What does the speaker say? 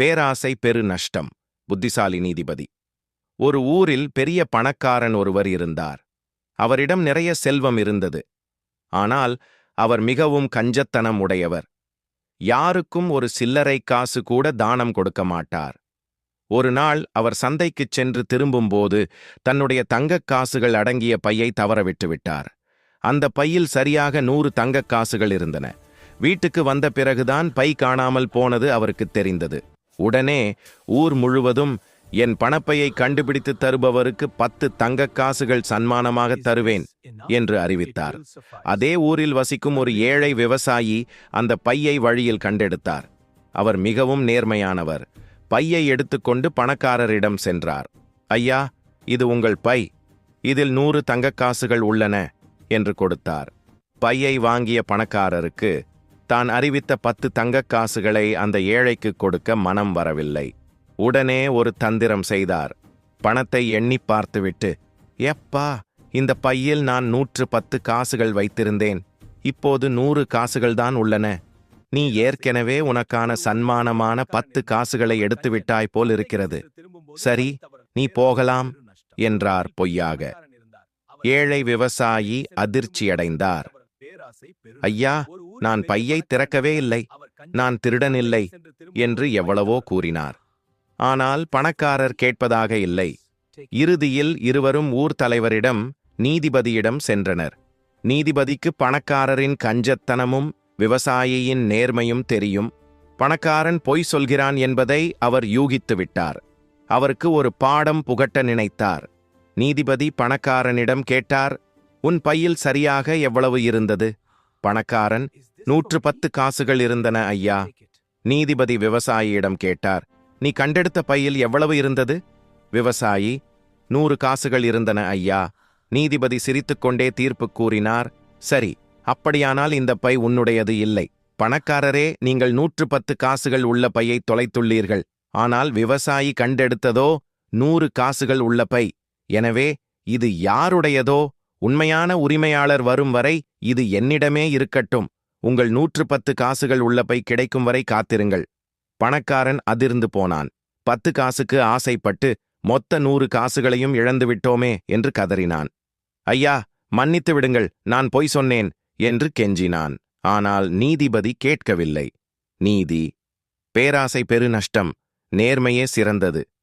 பேராசை பெரு நஷ்டம். புத்திசாலி நீதிபதி. ஒரு ஊரில் பெரிய பணக்காரன் ஒருவர் இருந்தார். அவரிடம் நிறைய செல்வம் இருந்தது. ஆனால் அவர் மிகவும் கஞ்சத்தனம் உடையவர். யாருக்கும் ஒரு சில்லறை காசு கூட தானம் கொடுக்க மாட்டார். ஒரு நாள் அவர் சந்தைக்குச் சென்று திரும்பும்போது தன்னுடைய தங்கக் காசுகள் அடங்கிய பையை தவறவிட்டு விட்டார். அந்த பையில் சரியாக 100 தங்கக் காசுகள் இருந்தன. வீட்டுக்கு வந்த பிறகுதான் பை காணாமல் போனது அவருக்கு தெரிந்தது. உடனே ஊர் முழுவதும், என் பணப்பையை கண்டுபிடித்து தருபவருக்கு 10 தங்கக் காசுகள் சன்மானமாக தருவேன் என்று அறிவித்தார். அதே ஊரில் வசிக்கும் ஒரு ஏழை விவசாயி அந்த பையை வழியில் கண்டெடுத்தார். அவர் மிகவும் நேர்மையானவர். பையை எடுத்துக்கொண்டு பணக்காரரிடம் சென்றார். ஐயா, இது உங்கள் பை. இதில் 100 தங்கக் காசுகள் உள்ளன என்று கொடுத்தார். பையை வாங்கிய பணக்காரருக்கு தான் அறிவித்த 10 தங்கக் காசுகளை அந்த ஏழைக்கு கொடுக்க மனம் வரவில்லை. உடனே ஒரு தந்திரம் செய்தார். பணத்தை எண்ணி பார்த்துவிட்டு, எப்பா, இந்த பையில் நான் 110 காசுகள் வைத்திருந்தேன். இப்போது 100 காசுகள்தான் உள்ளன. நீ ஏற்கனவே உனக்கான சன்மானமான 10 காசுகளை எடுத்துவிட்டாய் போல் இருக்கிறது. சரி, நீ போகலாம் என்றார் பொய்யாக. ஏழை விவசாயி அதிர்ச்சியடைந்தார். ஐயா, நான் பையை திறக்கவே இல்லை, நான் திருடனில்லை என்று எவ்வளவோ கூறினார். ஆனால் பணக்காரர் கேட்பதாக இல்லை. இறுதியில் இருவரும் ஊர் தலைவரிடம், நீதிபதியிடம் சென்றனர். நீதிபதிக்கு பணக்காரரின் கஞ்சத்தனமும் விவசாயியின் நேர்மையும் தெரியும். பணக்காரன் பொய் சொல்கிறான் என்பதை அவர் யூகித்து விட்டார். அவருக்கு ஒரு பாடம் புகட்ட நினைத்தார். நீதிபதி பணக்காரனிடம் கேட்டார், உன் பையில் சரியாக எவ்வளவு இருந்தது? பணக்காரன், 110 காசுகள் இருந்தன ஐயா. நீதிபதி விவசாயியிடம் கேட்டார், நீ கண்டெடுத்த பையில் எவ்வளவு இருந்தது? விவசாயி, 100 காசுகள் இருந்தன ஐயா. நீதிபதி சிரித்துக்கொண்டே தீர்ப்பு கூறினார், சரி, அப்படியானால் இந்த பை உன்னுடையது இல்லை. பணக்காரரே, நீங்கள் 110 காசுகள் உள்ள பையை தொலைத்துள்ளீர்கள். ஆனால் விவசாயி கண்டெடுத்ததோ 100 காசுகள் உள்ள பை. எனவே இது யாருடையதோ உண்மையான உரிமையாளர் வரும் வரை இது என்னிடமே இருக்கட்டும். உங்கள் 110 காசுகள் உள்ள பை கிடைக்கும் வரை காத்திருங்கள். பணக்காரன் அதிர்ந்து போனான். 10 காசுக்கு ஆசைப்பட்டு மொத்த 100 காசுகளையும் இழந்துவிட்டோமே என்று கதறினான். ஐயா, மன்னித்து விடுங்கள், நான் பொய் சொன்னேன் என்று கெஞ்சினான். ஆனால் நீதிபதி கேட்கவில்லை. நீதி. பேராசை பெரு நஷ்டம். நேர்மையே சிறந்தது.